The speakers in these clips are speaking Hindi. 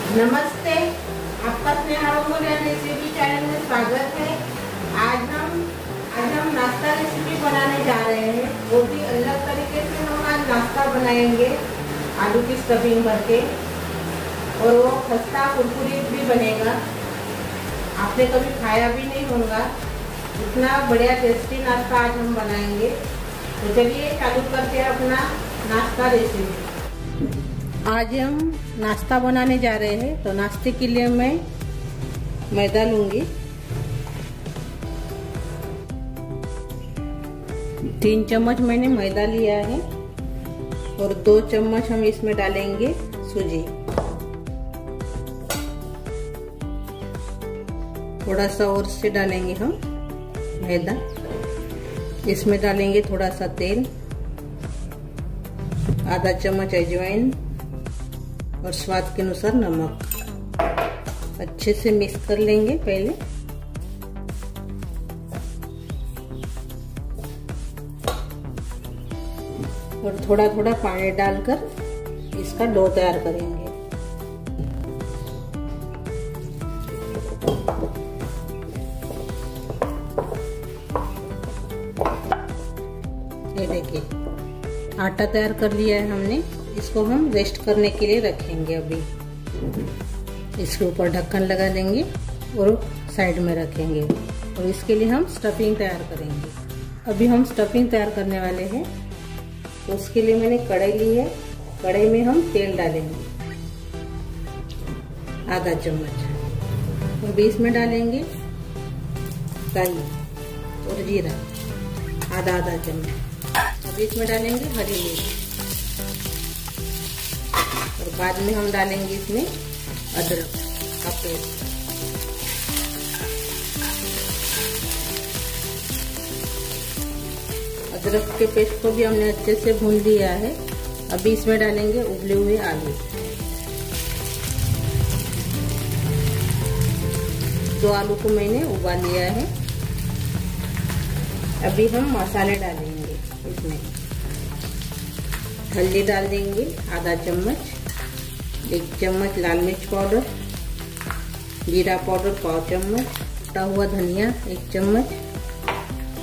नमस्ते, आपका स्नेहा रंगोलिया रेसिपी चैनल में स्वागत है। आज हम नाश्ता रेसिपी बनाने जा रहे हैं। वो भी अलग तरीके से हम आज नाश्ता बनाएंगे, आलू की स्टफिंग भर के, और वो खस्ता कुरकुरीत भी बनेगा। आपने कभी खाया भी नहीं होगा, इतना बढ़िया टेस्टी नाश्ता आज हम बनाएंगे। तो चलिए चालू करते हैं अपना नाश्ता रेसिपी। आज हम नाश्ता बनाने जा रहे हैं। तो नाश्ते के लिए मैं मैदा लूंगी, 3 चम्मच मैंने मैदा लिया है, और 2 चम्मच हम इसमें डालेंगे सूजी। थोड़ा सा और से डालेंगे हम मैदा। इसमें डालेंगे थोड़ा सा तेल, आधा चम्मच अजवाइन और स्वाद के अनुसार नमक। अच्छे से मिक्स कर लेंगे पहले। और थोड़ा थोड़ा पानी डालकर इसका डो तैयार करेंगे। ये देखिए आटा तैयार कर लिया है हमने। इसको हम रेस्ट करने के लिए रखेंगे। अभी इसके ऊपर ढक्कन लगा देंगे और साइड में रखेंगे, और इसके लिए हम स्टफिंग तैयार करेंगे। अभी हम स्टफिंग तैयार करने वाले हैं। तो उसके लिए मैंने कढ़ाई ली है। कढ़ाई में हम तेल डालेंगे आधा चम्मच, और बीच में डालेंगे राई और जीरा आधा चम्मच। बीच में डालेंगे हरी मिर्च, और बाद में हम डालेंगे इसमें अदरक का पेस्ट। अदरक के पेस्ट को भी हमने अच्छे से भून लिया है। अभी इसमें डालेंगे उबले हुए आलू। 2 आलू को मैंने उबाल लिया है। अभी हम मसाले डालेंगे इसमें। हल्दी डाल देंगे आधा चम्मच, 1 चम्मच लाल मिर्च पाउडर, जीरा पाउडर 1/4 चम्मच, कटा हुआ धनिया 1 चम्मच,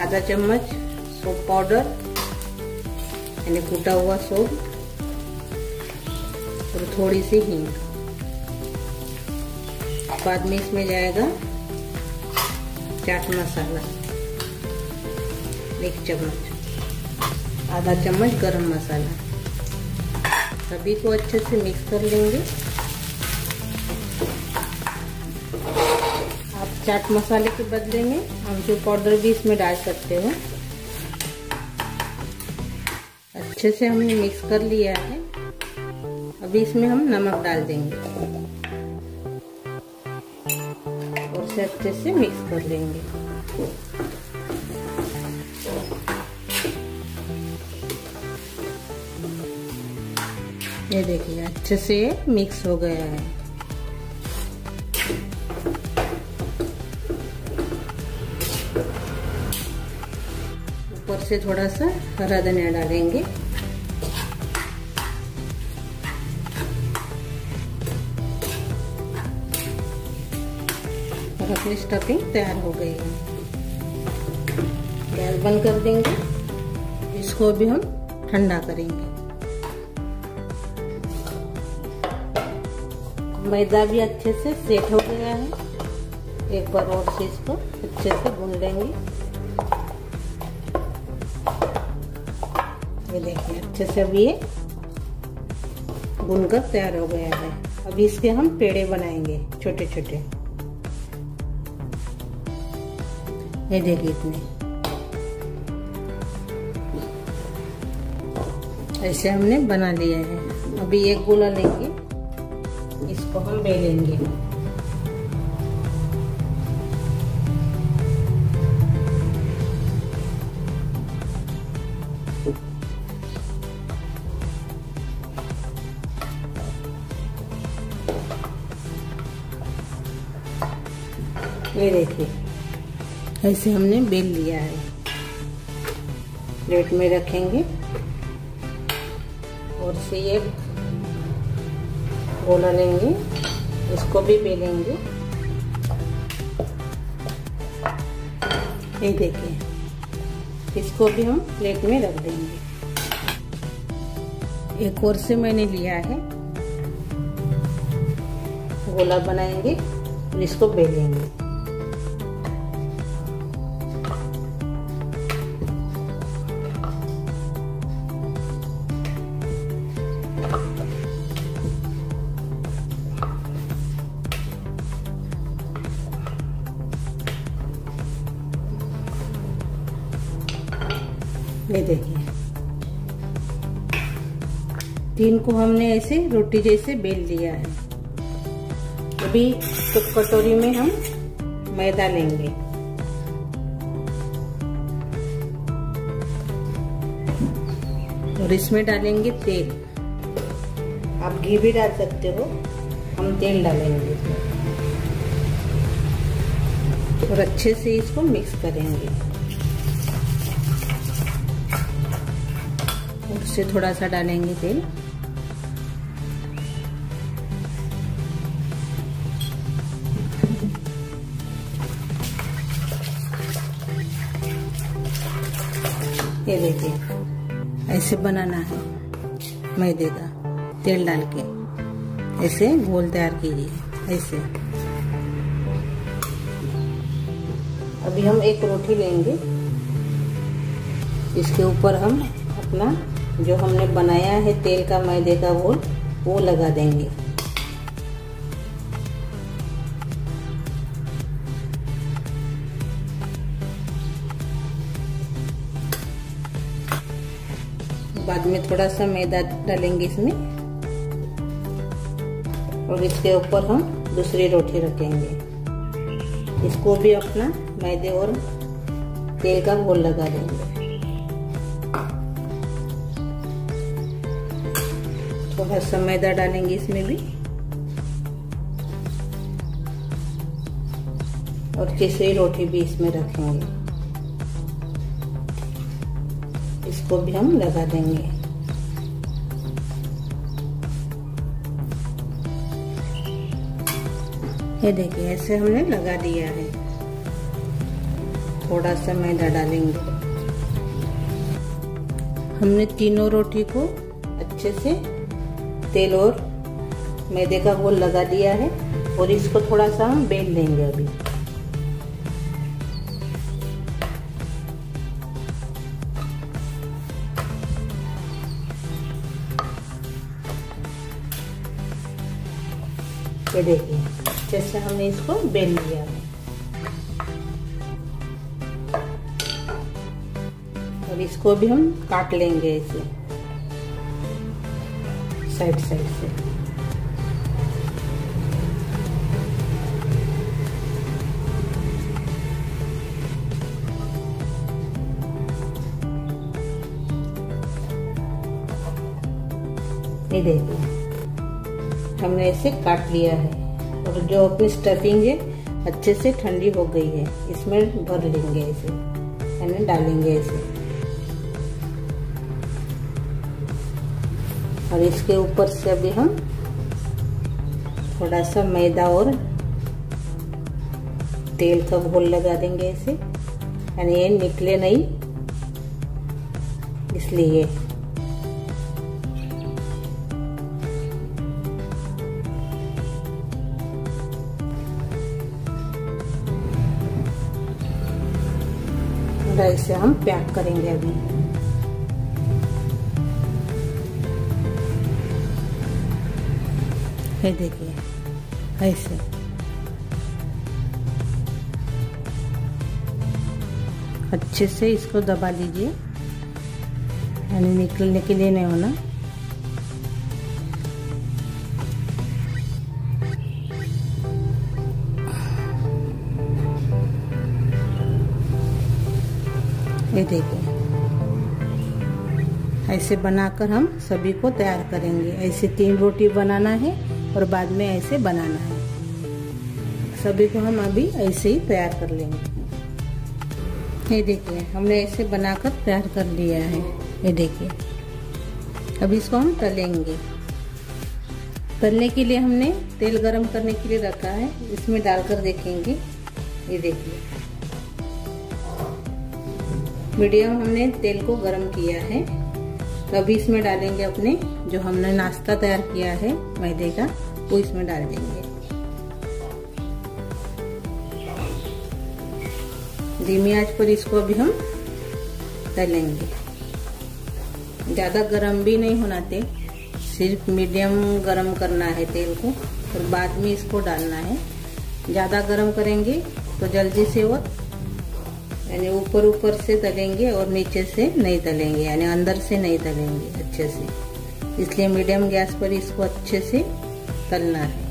आधा चम्मच सौंफ पाउडर यानी कूटा हुआ सौंफ, और थोड़ी सी हींग। बाद में इसमें जाएगा चाट मसाला 1 चम्मच, आधा चम्मच गरम मसाला। सभी को अच्छे से मिक्स कर लेंगे। आप चाट मसाले के बदले में आमचूर पाउडर भी इसमें डाल सकते हो। अच्छे से हमने मिक्स कर लिया है। अभी इसमें हम नमक डाल देंगे और इसे अच्छे से मिक्स कर लेंगे। ये देखिए अच्छे से मिक्स हो गया है। ऊपर से थोड़ा सा हरा धनिया डालेंगे। और अपनी स्टफिंग तैयार हो गई है। गैस बंद कर देंगे। इसको अभी हम ठंडा करेंगे। मैदा भी अच्छे से सेट हो गया है। एक बार और से इसको अच्छे से भून लेंगे। ये देखिए अच्छे से अभी ये भूनकर तैयार हो गया है। अभी इसके हम पेड़े बनाएंगे छोटे छोटे। ये देखिए इतने ऐसे हमने बना लिया है। अभी एक गोला लेंगे, इसको हम बेलेंगे। ये देखिए ऐसे हमने बेल लिया है। प्लेट में रखेंगे और से एक गोला लेंगे इसको भी बेलेंगे। ये देखिए, इसको भी हम प्लेट में रख देंगे। एक और से मैंने लिया है, गोला बनाएंगे और इसको बेलेंगे। ये देखिए, 3 को हमने ऐसे रोटी जैसे बेल लिया है। अभी तो कटोरी में हम मैदा लेंगे और इसमें डालेंगे तेल। आप घी भी डाल सकते हो, हम तेल डालेंगे और अच्छे से इसको मिक्स करेंगे। उससे थोड़ा सा डालेंगे तेल। ये देखिए, ऐसे बनाना है मैदे का, तेल डाल के ऐसे गोल तैयार कीजिए ऐसे। अभी हम एक रोटी लेंगे, इसके ऊपर हम अपना जो हमने बनाया है तेल का मैदे का घोल वो लगा देंगे। बाद में थोड़ा सा मैदा डालेंगे इसमें और इसके ऊपर हम दूसरी रोटी रखेंगे। इसको भी अपना मैदे और तेल का घोल लगा देंगे। थोड़ा सा मैदा डालेंगे इसमें भी और तीसरी रोटी भी इसमें रखेंगे। इसको भी हम लगा देंगे। ये देखिए, ऐसे हमने लगा दिया है। थोड़ा सा मैदा डालेंगे। हमने तीनों रोटी को अच्छे से तेल और मैदे का घोल लगा दिया है और इसको थोड़ा सा हम बेल लेंगे। अभी ये देखिए, जैसे हमने इसको बेल लिया है और इसको भी हम काट लेंगे ऐसे साइड साइड से। ये देखिए, हमने इसे काट लिया है और जो अपनी स्टफिंग है अच्छे से ठंडी हो गई है, इसमें भर लेंगे इसे, यानी डालेंगे इसे और इसके ऊपर से अभी हम थोड़ा सा मैदा और तेल का घोल लगा देंगे इसे, यानी ये निकले नहीं इसलिए। इसे हम पैक करेंगे अभी। ये देखिए, ऐसे अच्छे से इसको दबा लीजिए, यानी निकलने के लिए नहीं होना। ये देखिए, ऐसे बनाकर हम सभी को तैयार करेंगे। ऐसे 3 रोटी बनाना है और बाद में ऐसे बनाना है। सभी को हम अभी ऐसे ही तैयार कर लेंगे। ये देखिए, हमने ऐसे बनाकर तैयार कर लिया है। ये देखिए, अब इसको हम तलेंगे। तलने के लिए हमने तेल गरम करने के लिए रखा है, इसमें डालकर देखेंगे। ये देखिए मीडियम हमने तेल को गरम किया है। तो अभी इसमें डालेंगे अपने जो हमने नाश्ता तैयार किया है मैदे का, वो इसमें डाल देंगे। धीमी आंच पर इसको अभी हम तलेंगे। ज़्यादा गरम भी नहीं होना तेल, सिर्फ मीडियम गरम करना है तेल को, और बाद में इसको डालना है। ज़्यादा गरम करेंगे तो जल्दी से वो यानी ऊपर से तलेंगे और नीचे से नहीं तलेंगे, यानी अंदर से नहीं तलेंगे अच्छे से। इसलिए मीडियम गैस पर इसको अच्छे से तलना है।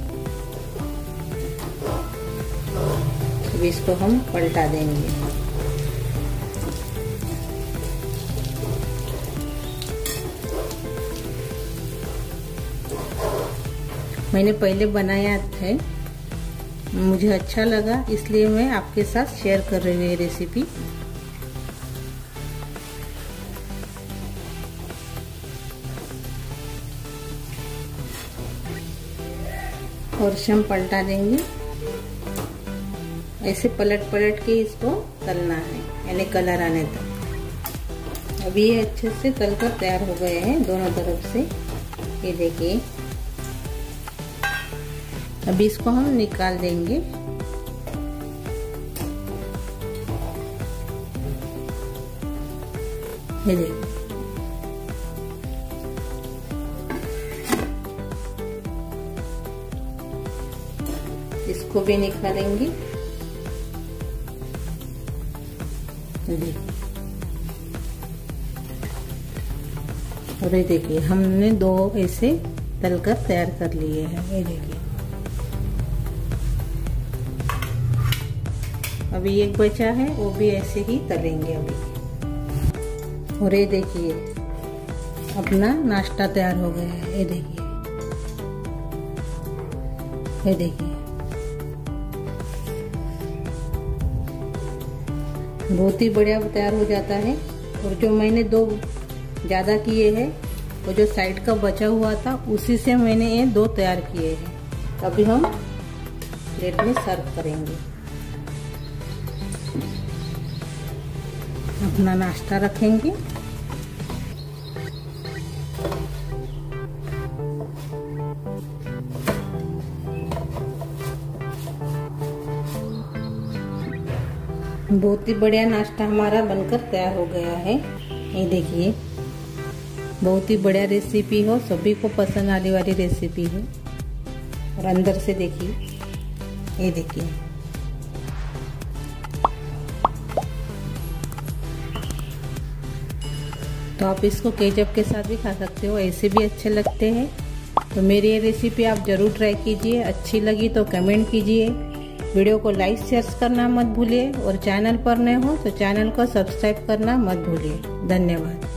अब इसको हम पलटा देंगे। मैंने पहले बनाया है, मुझे अच्छा लगा इसलिए मैं आपके साथ शेयर कर रही हूँ ये रेसिपी। और हम पलटा देंगे। ऐसे पलट के इसको तलना है, यानी कलर आने तक। अभी ये अच्छे से तलकर तैयार हो गए हैं दोनों तरफ से। ये देखिए अभी इसको हम निकाल देंगे। ये देखिए इसको भी निकालेंगे। और ये देखिए हमने दो ऐसे तलकर तैयार कर लिए हैं। ये देखिए अभी एक बचा है, वो भी ऐसे ही तलेंगे अभी। और ये देखिए अपना नाश्ता तैयार हो गया है। ये देखिए, ये देखिए बहुत ही बढ़िया तैयार हो जाता है। और जो मैंने दो ज़्यादा किए हैं, वो जो साइड का बचा हुआ था उसी से मैंने ये दो तैयार किए हैं। अभी हम प्लेट में सर्व करेंगे। अपना नाश्ता रखेंगे। बहुत ही बढ़िया नाश्ता हमारा बनकर तैयार हो गया है। ये देखिए बहुत ही बढ़िया रेसिपी हो, सभी को पसंद आने वाली रेसिपी है। और अंदर से देखिए, ये देखिए तो आप इसको केचप के साथ भी खा सकते हो, ऐसे भी अच्छे लगते हैं। तो मेरी ये रेसिपी आप ज़रूर ट्राई कीजिए। अच्छी लगी तो कमेंट कीजिए। वीडियो को लाइक शेयर करना मत भूलिए, और चैनल पर नए हो तो चैनल को सब्सक्राइब करना मत भूलिए। धन्यवाद।